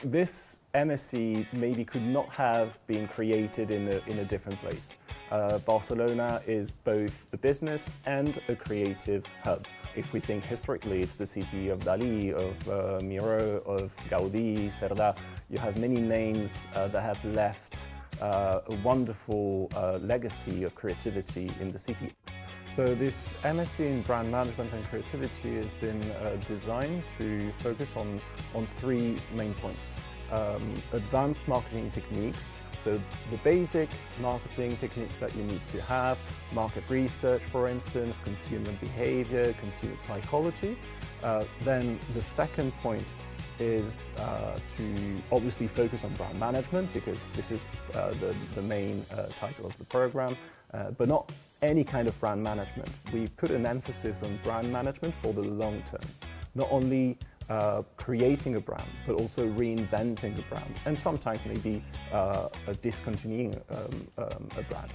This MSc maybe could not have been created in a different place. Barcelona is both a business and a creative hub. If we think historically, it's the city of Dalí, of Miró, of Gaudí, Cerdà. You have many names that have left a wonderful legacy of creativity in the city. So this MSc in Brand Management and Creativity has been designed to focus on three main points. Advanced marketing techniques, so the basic marketing techniques that you need to have, market research for instance, consumer behavior, consumer psychology. Then the second point is to obviously focus on brand management, because this is the main title of the program, but not any kind of brand management. We put an emphasis on brand management for the long term, not only creating a brand, but also reinventing the brand, and sometimes maybe discontinuing a brand.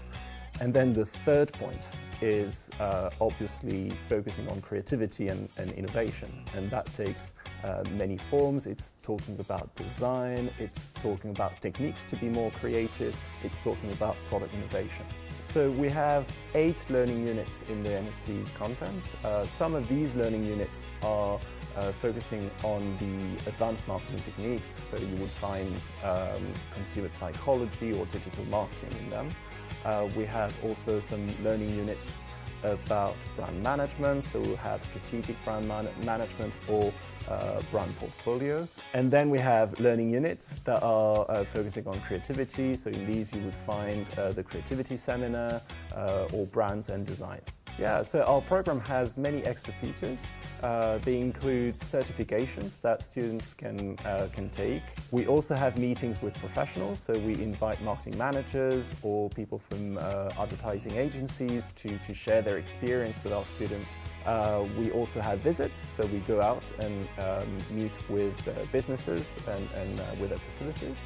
And then the third point is obviously focusing on creativity and innovation, and that takes many forms. It's talking about design, it's talking about techniques to be more creative, it's talking about product innovation. So we have 8 learning units in the MSc content. Some of these learning units are focusing on the advanced marketing techniques, so you would find consumer psychology or digital marketing in them. We have also some learning units about brand management, so we'll have strategic brand management or brand portfolio. And then we have learning units that are focusing on creativity, so in these you would find the creativity seminar or brands and design. Yeah, so our program has many extra features. They include certifications that students can take. We also have meetings with professionals, so we invite marketing managers or people from advertising agencies to share their experience with our students. We also have visits, so we go out and meet with businesses and with their facilities.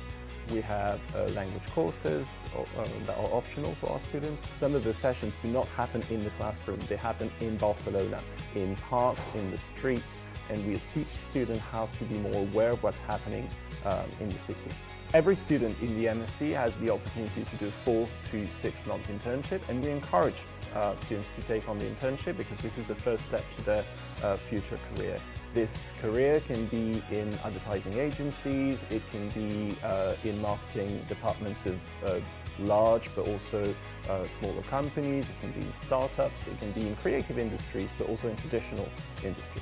We have language courses that are optional for our students. Some of the sessions do not happen in the classroom, they happen in Barcelona, in parks, in the streets, and we teach students how to be more aware of what's happening in the city. Every student in the MSc has the opportunity to do a 4 to 6 month internship, and we encourage students to take on the internship because this is the first step to their future career. This career can be in advertising agencies, it can be in marketing departments of large but also smaller companies, it can be in startups, it can be in creative industries but also in traditional industries.